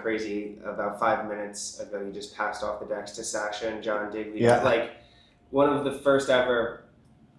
crazy. About 5 minutes ago, you just passed off the decks to Sasha and John Digweed. Yeah. Like one of the first ever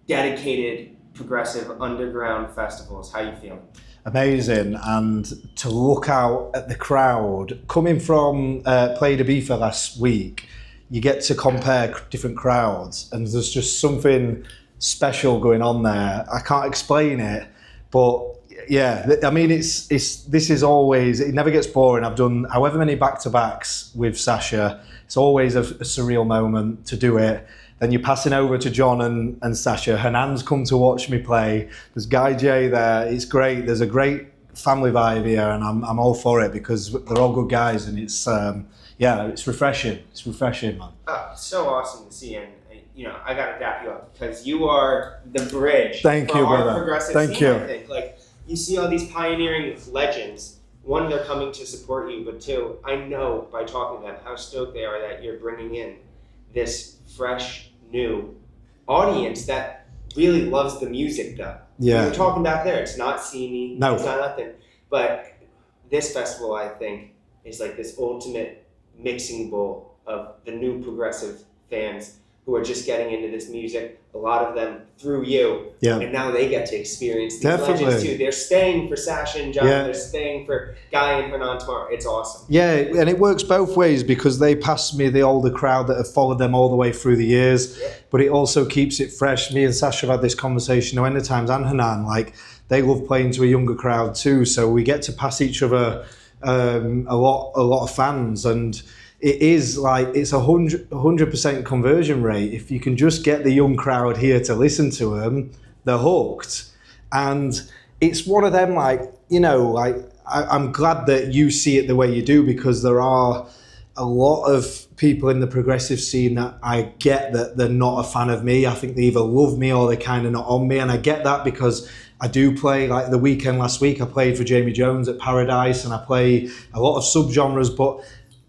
dedicated progressive underground festivals. How you feeling? Amazing, and to look out at the crowd coming from Play de Bifa last week, you get to compare different crowds, and there's just something special going on there. I can't explain it, but yeah, I mean, this is always, it never gets boring. I've done however many back-to-backs with Sasha. It's always a surreal moment to do it. Then you're passing over to John and Sasha. Hernan's come to watch me play. There's Guy J there. It's great. There's a great family vibe here, and I'm all for it because they're all good guys, and it's it's refreshing. It's refreshing, man. Oh, it's so awesome to see, and you know, I gotta dap you up because you are the bridge. Thank for you, our brother. Progressive Thank scene, you. I think. Like you see all these pioneering legends. One, they're coming to support you, but two, I know by talking to them how stoked they are that you're bringing in this fresh, new audience that really loves the music though. Yeah. We were talking back there, it's not sceney, No. it's not nothing. But this festival, I think, is like this ultimate mixing bowl of the new progressive fans who are just getting into this music, a lot of them through you, and now they get to experience these legends too. They're staying for Sasha and John, they're staying for Guy and Hernan tomorrow. It's awesome. Yeah, and it works both ways because they pass me the older crowd that have followed them all the way through the years, but it also keeps it fresh. Me and Sasha have had this conversation no end of times, and Hernan, like, they love playing to a younger crowd too, so we get to pass each other a lot of fans, and it is like, it's 100% conversion rate. If you can just get the young crowd here to listen to them, they're hooked. And it's one of them, like, you know, like, I'm glad that you see it the way you do, because there are a lot of people in the progressive scene that I get that they're not a fan of me. I think they either love me or they're kind of not on me. And I get that because I do play, like the weekend last week, I played for Jamie Jones at Paradise, and I play a lot of subgenres, but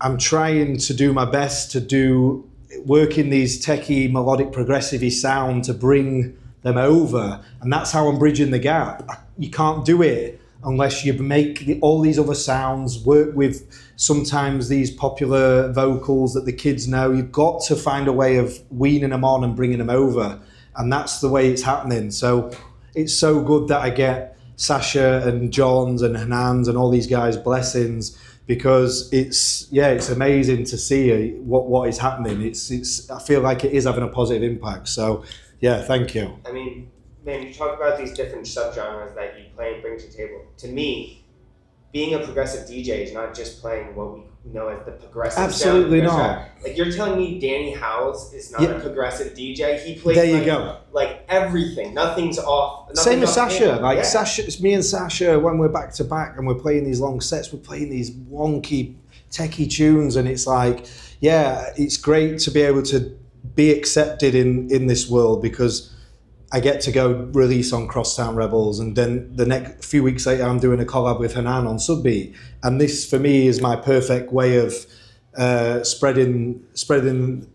I'm trying to do my best to work in these techie, melodic, progressive-y sound to bring them over. And that's how I'm bridging the gap. You can't do it unless you make all these other sounds, work with sometimes these popular vocals that the kids know. You've got to find a way of weaning them on and bringing them over. And that's the way it's happening. So it's so good that I get Sasha and John's and Hernan's and all these guys' blessings, because it's amazing to see what is happening. It's I feel like it is having a positive impact. So yeah, thank you. I mean, man, you talk about these different subgenres that you play and bring to the table. To me, being a progressive DJ is not just playing what we know as the progressive Absolutely sound. not. Like, you're telling me Danny Howells is not a progressive DJ? He plays there you go. Like everything. Nothing's off. Same as Sasha. Like Sasha, it's me and Sasha, when we're back to back and we're playing these long sets, we're playing these wonky, techie tunes, and it's like, yeah, it's great to be able to be accepted in this world, because I get to go release on Crosstown Rebels, and then the next few weeks later I'm doing a collab with Hernan on Subbeat, and this for me is my perfect way of spreading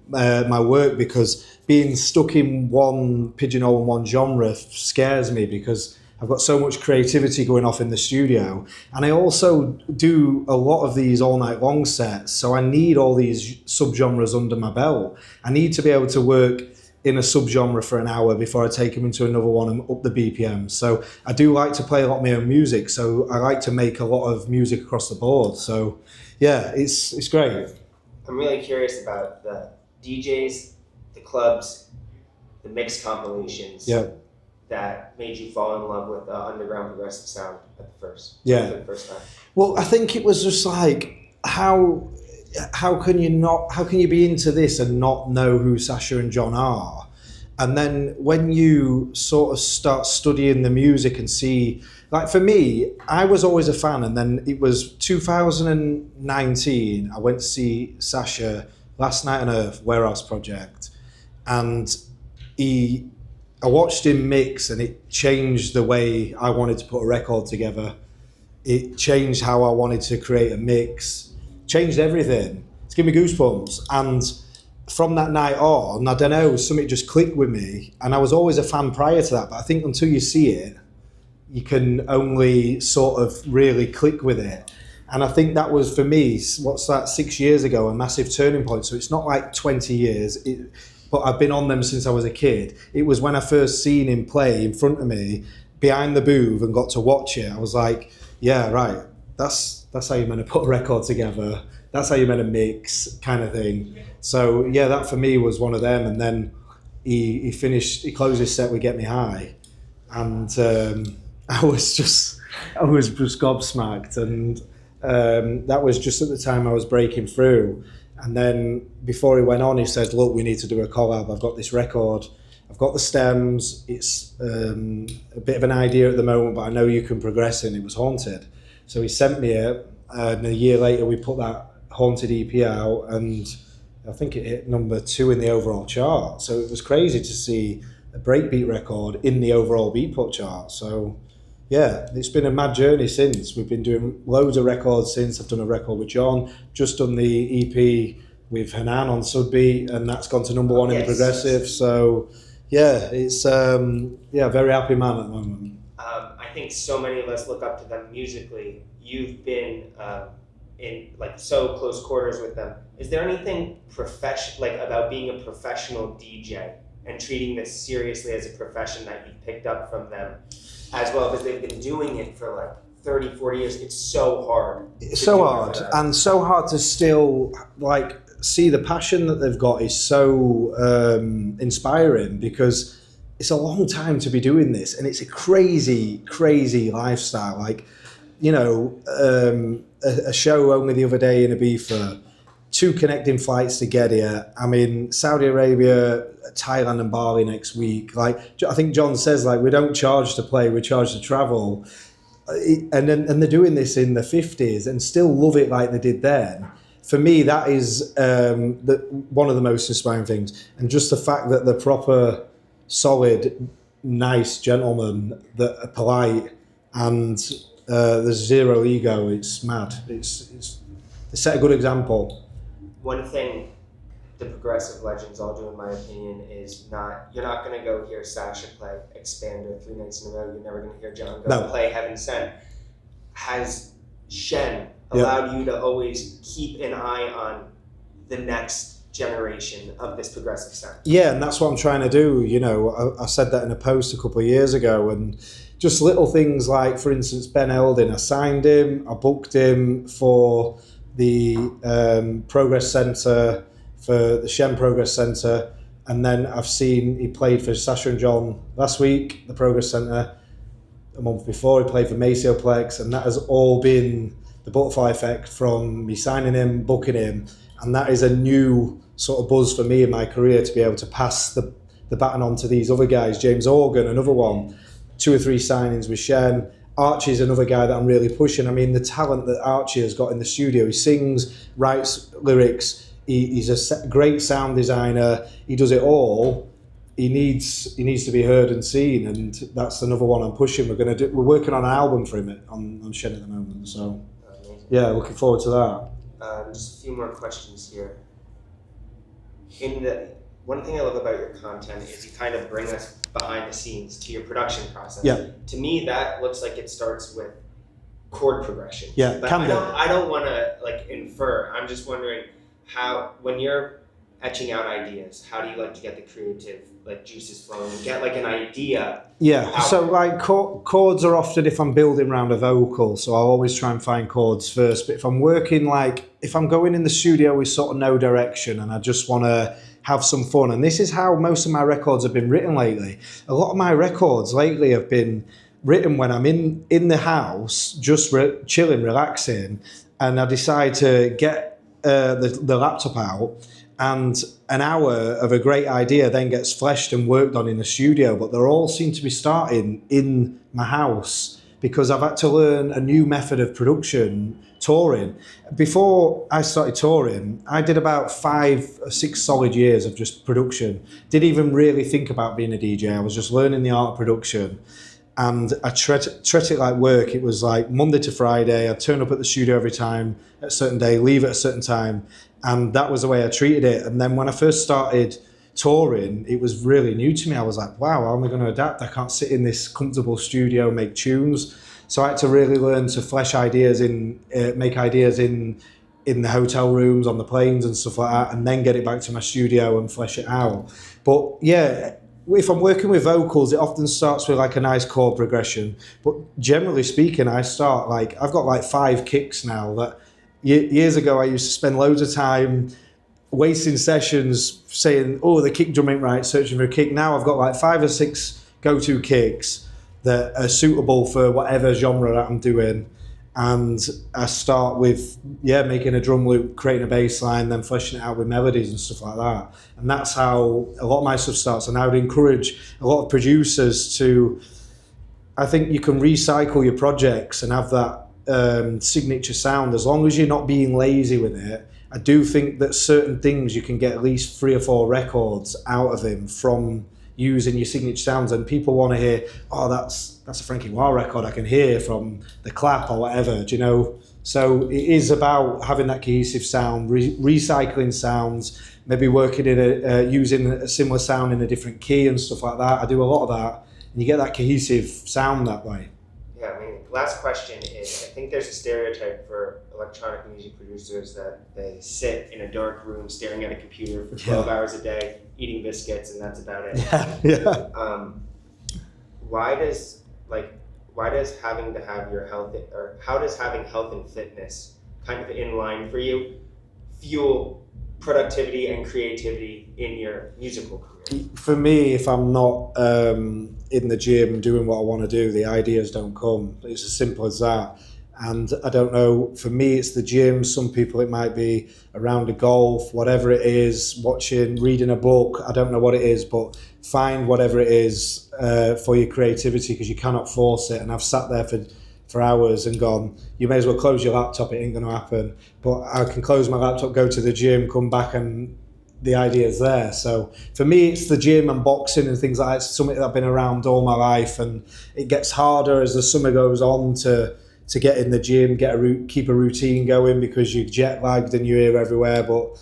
my work, because being stuck in one pigeonhole and one genre scares me, because I've got so much creativity going off in the studio, and I also do a lot of these all night long sets, so I need all these subgenres under my belt. I need to be able to work in a subgenre for an hour before I take them into another one and up the BPM. So I do like to play a lot of my own music, so I like to make a lot of music across the board. So yeah, it's great. I'm really curious about the DJs, the clubs, the mixed compilations that made you fall in love with underground progressive sound for the first time. Well, I think it was just like, how can you be into this and not know who Sasha and John are? And then when you sort of start studying the music and see, like for me, I was always a fan, and then it was 2019, I went to see Sasha Last Night on Earth, Warehouse Project, and I watched him mix, and it changed the way I wanted to put a record together. It changed how I wanted to create a mix, changed everything. It's given me goosebumps. And from that night on, I don't know, something just clicked with me. And I was always a fan prior to that, but I think until you see it, you can only sort of really click with it. And I think that was, for me, what's that, 6 years ago, a massive turning point. So it's not like 20 years, but I've been on them since I was a kid. It was when I first seen him play in front of me, behind the booth, and got to watch it. I was like, yeah, right, that's how you're meant to put a record together. That's how you're meant to mix, kind of thing. So yeah, that for me was one of them. And then he closed his set with Get Me High. And I was just gobsmacked. And that was just at the time I was breaking through. And then before he went on, he said, look, we need to do a collab. I've got this record. I've got the stems. It's a bit of an idea at the moment, but I know you can progress in. It was Haunted. So he sent me it. And a year later, we put that Haunted EP out. And I think it hit number 2 in the overall chart. So it was crazy to see a breakbeat record in the overall Beatport chart. So yeah, it's been a mad journey since. We've been doing loads of records since. I've done a record with John, just done the EP with Hernan on Sudbeat, and that's gone to number 1 in the progressive. So yeah, it's very happy man at the moment. I think so many of us look up to them musically. You've been in like so close quarters with them. Is there anything about being a professional DJ and treating this seriously as a profession that you've picked up from them as well? Because they've been doing it for like 30, 40 years. It's so hard. It's so hard, and so hard to still like see the passion that they've got is so inspiring, because it's a long time to be doing this, and it's a crazy, crazy lifestyle. Like, you know, a show only the other day in Ibiza, 2 connecting flights to get here. I'm in Saudi Arabia, Thailand and Bali next week. Like, I think John says, like, we don't charge to play, we charge to travel. And they're doing this in the 50s and still love it like they did then. For me, that is one of the most inspiring things. And just the fact that they're proper, solid, nice gentlemen that are polite, and there's zero ego. It's mad. They set a good example. One thing the progressive legends all do, in my opinion, is you're not going to go hear Sasha play Expander 3 nights in a row. You're never going to hear John play Heaven Sent. Has Shen allowed you to always keep an eye on the next generation of this progressive sound? Yeah, and that's what I'm trying to do. You know, I said that in a post a couple of years ago, and just little things like, for instance, Ben Eldin, I signed him, I booked him for the Progress Centre, for the Shen Progress Centre, and then I've seen he played for Sasha and John last week, the Progress Centre. A month before, he played for Macioplex, and that has all been the butterfly effect from me signing him, booking him, and that is a new sort of buzz for me in my career, to be able to pass the baton on to these other guys. James Organ, another one, 2 or 3 signings with Shen. Archie's another guy that I'm really pushing. I mean, the talent that Archie has got in the studio, he sings, writes lyrics, he's a great sound designer, he does it all. He needs to be heard and seen, and that's another one I'm pushing. We're working on an album for him on Shen at the moment, so yeah, looking forward to that. Just a few more questions here. One thing I love about your content is you kind of bring us behind the scenes to your production process. Yeah. To me, that looks like it starts with chord progression. Yeah, but I don't want to like infer. I'm just wondering how, when you're etching out ideas, how do you like to get the creative like juices flowing and get like an idea? Yeah, so like chords are often, if I'm building around a vocal, so I'll always try and find chords first. But if I'm working, like if I'm going in the studio with sort of no direction and I just want to have some fun, and this is how most of my records have been written lately. A lot of my records lately have been written when I'm in the house, just chilling, relaxing, and I decide to get the laptop out, and an hour of a great idea then gets fleshed and worked on in the studio. But they all seem to be starting in my house, because I've had to learn a new method of production, touring. Before I started touring, I did about 5 or 6 solid years of just production. Didn't even really think about being a DJ. I was just learning the art of production. And I treat it like work. It was like Monday to Friday. I'd turn up at the studio every time at a certain day, leave at a certain time. And that was the way I treated it. And then when I first started touring, it was really new to me. I was like, wow, how am I going to adapt? I can't sit in this comfortable studio, make tunes. So I had to really learn to flesh ideas make ideas in the hotel rooms, on the planes and stuff like that, and then get it back to my studio and flesh it out. But yeah, if I'm working with vocals, it often starts with like a nice chord progression. But generally speaking, I've got like 5 kicks now that years ago I used to spend loads of time wasting sessions saying, oh, the kick drum ain't right, searching for a kick. Now I've got like 5 or 6 go-to kicks that are suitable for whatever genre that I'm doing. And I start with, making a drum loop, creating a bass line, then fleshing it out with melodies and stuff like that. And that's how a lot of my stuff starts. And I would encourage a lot of producers to, I think you can recycle your projects and have that signature sound as long as you're not being lazy with it. I do think that certain things you can get at least 3 or 4 records out of him from using your signature sounds, and people want to hear, oh, that's a Franky Wah record I can hear from the clap or whatever, do you know? So it is about having that cohesive sound, recycling sounds, maybe working in using a similar sound in a different key and stuff like that. I do a lot of that, and you get that cohesive sound that way. Yeah, I mean, last question is, I think there's a stereotype for electronic music producers that they sit in a dark room staring at a computer for 12 hours a day, eating biscuits, and that's about it. Why does having to have your health, or how does having health and fitness kind of in line for you fuel productivity and creativity in your musical career? For me, if I'm not in the gym doing what I want to do, the ideas don't come. It's as simple as that. And I don't know, for me it's the gym, some people it might be a round of golf, whatever it is, reading a book, I don't know what it is, but find whatever it is for your creativity, because you cannot force it. And I've sat there for hours and gone, you may as well close your laptop, it ain't going to happen. But I can close my laptop, go to the gym, come back, and the idea's there. So for me it's the gym and boxing and things like that. It's something that I've been around all my life, and it gets harder as the summer goes on to get in the gym, keep a routine going, because you're jet lagged and you're here everywhere. But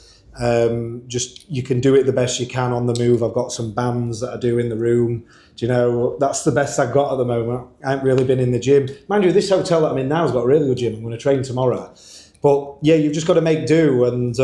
just you can do it the best you can on the move. I've got some bands that I do in the room. Do you know, that's the best I've got at the moment. I haven't really been in the gym. Mind you, this hotel that I'm in now has got a really good gym. I'm going to train tomorrow. But yeah, you've just got to make do. And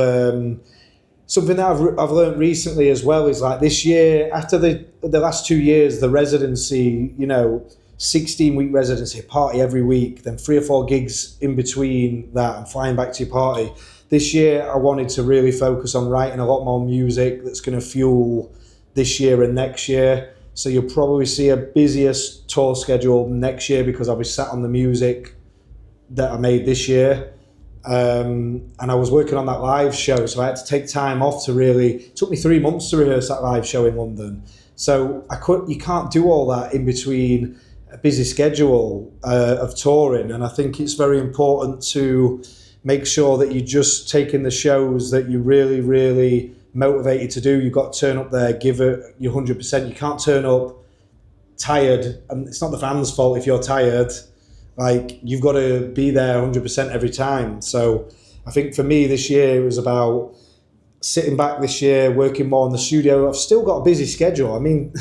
something that I've learned recently as well is like this year, after the last 2 years, the residency, 16-week residency, party every week, then 3 or 4 gigs in between that and flying back to your party. This year, I wanted to really focus on writing a lot more music that's going to fuel this year and next year. So you'll probably see a busier tour schedule next year, because I'll be sat on the music that I made this year. And I was working on that live show, so I had to take time off it took me 3 months to rehearse that live show in London. So you can't do all that in between a busy schedule of touring. And I think it's very important to make sure that you're just taking the shows that you're really, really motivated to do. You've got to turn up there, give it your 100%. You can't turn up tired, and it's not the fans' fault if you're tired. Like, you've got to be there 100% every time. So I think for me this year, it was about sitting back this year, working more in the studio. I've still got a busy schedule. I mean,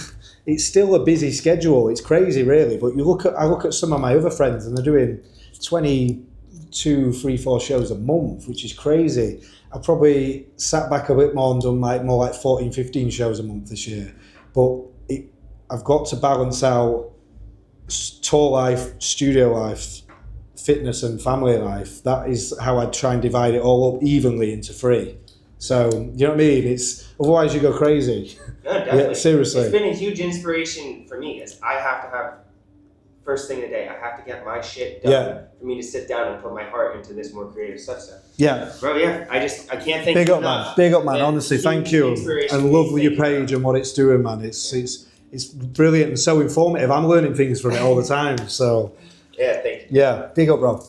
it's still a busy schedule. It's crazy, really. But I look at some of my other friends, and they're doing 22, 3, 4 shows a month, which is crazy. I probably sat back a bit more and done more like 14, 15 shows a month this year. But I've got to balance out tour life, studio life, fitness and family life. That is how I try and divide it all up evenly into 3. So, you know what I mean? Otherwise you go crazy. No, definitely. Yeah, seriously. It's been a huge inspiration for me, is I have to have, first thing of the day, I have to get my shit done for me to sit down and put my heart into this more creative stuff. Yeah. Bro, yeah, I can't thank Big you up, enough. man. Big up, man. Honestly, thank you. And love your page and what it's doing, man. It's brilliant and so informative. I'm learning things from it all the time. So, yeah, thank you. Yeah, big up, bro.